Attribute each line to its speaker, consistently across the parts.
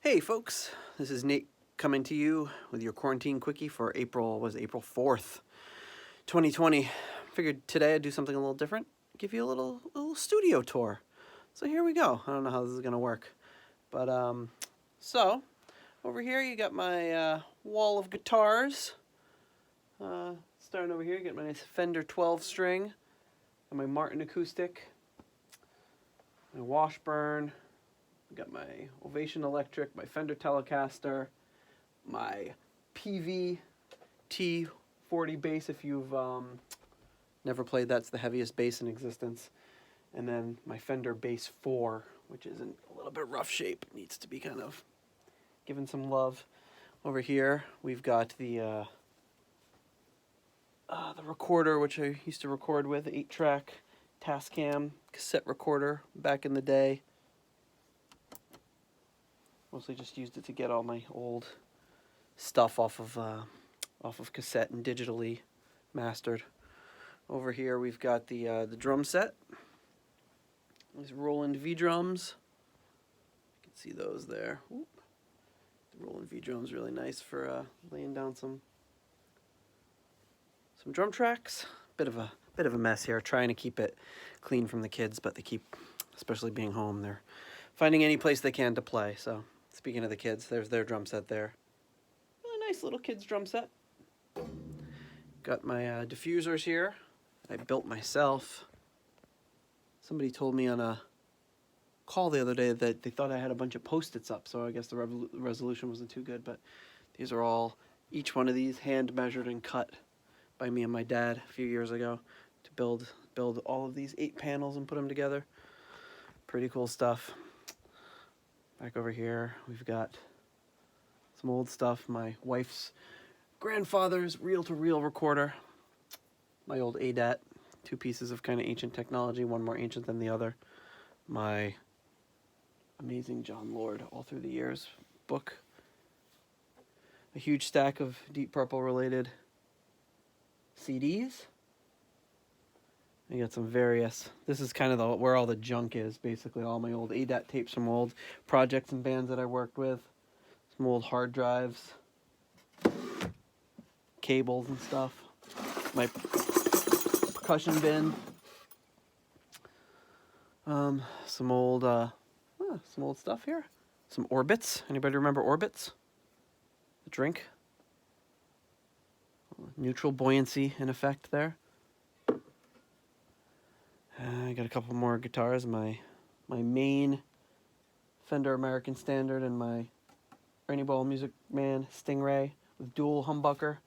Speaker 1: Hey folks, this is Nate coming to you with your quarantine quickie for April 4th, 2020. Figured today I'd do something a little different, give you a little studio tour. So here we go. I don't know how this is gonna work, but so over here you got my wall of guitars. Starting over here, you got my nice Fender 12 string, and my Martin acoustic, my Washburn. Got my Ovation Electric, my Fender Telecaster, my PV T40 bass, if you've never played, that's the heaviest bass in existence. And then my Fender Bass 4, which is in a little bit rough shape, needs to be kind of given some love. Over here, we've got the recorder, which I used to record with, 8-track Tascam cassette recorder back in the day. Mostly just used it to get all my old stuff off of cassette and digitally mastered. Over here we've got the drum set. These Roland V drums. You can see those there. Oop. The Roland V drums really nice for laying down some drum tracks. Bit of a mess here, trying to keep it clean from the kids, but they keep, especially being home, they're finding any place they can to play. So speaking of the kids, there's their drum set there. Really nice little kids drum set. Got my diffusers here. I built myself. Somebody told me on a call the other day that they thought I had a bunch of Post-its up, so I guess the resolution wasn't too good, but these are all, each one of these hand measured and cut by me and my dad a few years ago to build all of these 8 panels and put them together. Pretty cool stuff. Back over here, we've got some old stuff. My wife's grandfather's reel-to-reel recorder. My old ADAT, 2 pieces of kind of ancient technology, one more ancient than the other. My amazing John Lord, all through the years book. A huge stack of Deep Purple related CDs. I got some various, this is kind of where all the junk is, basically all my old ADAT tapes from old projects and bands that I worked with, some old hard drives, cables and stuff, my percussion bin, some old stuff here, some Orbits. Anybody remember Orbits? The drink, neutral buoyancy in effect there. I got a couple more guitars, my main Fender American Standard and my Ernie Ball Music Man Stingray with dual humbucker.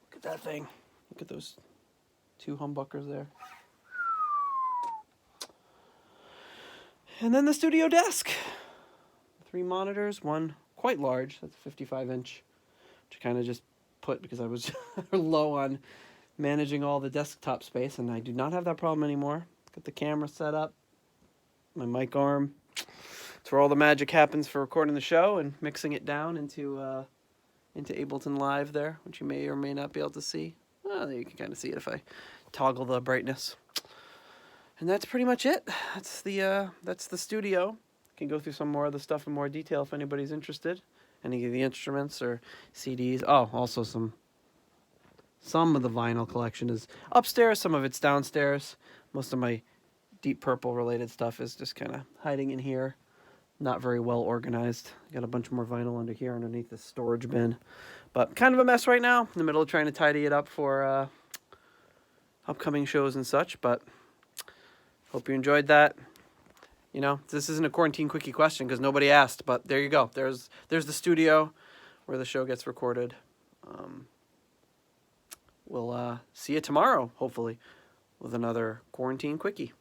Speaker 1: Look at that thing. Look at those 2 humbuckers there. And then the studio desk. 3 monitors, one quite large, that's a 55-inch, which I kind of just put because I was low on managing all the desktop space, and I do not have that problem anymore. Got the camera set up, my mic arm. It's where all the magic happens for recording the show and mixing it down into Ableton Live there, which you may or may not be able to see. Well, you can kind of see it if I toggle the brightness. And that's pretty much it. That's the studio. Can go through some more of the stuff in more detail if anybody's interested. Any of the instruments or CDs. Oh, also some of the vinyl collection is upstairs, some of it's downstairs. Most of my Deep Purple related stuff is just kind of hiding in here. Not very well organized. Got a bunch more vinyl under here underneath this storage bin. But kind of a mess right now. In the middle of trying to tidy it up for upcoming shows and such. But hope you enjoyed that. You know, this isn't a quarantine quickie question because nobody asked. But there you go. There's the studio where the show gets recorded. We'll see you tomorrow, hopefully, with another quarantine quickie.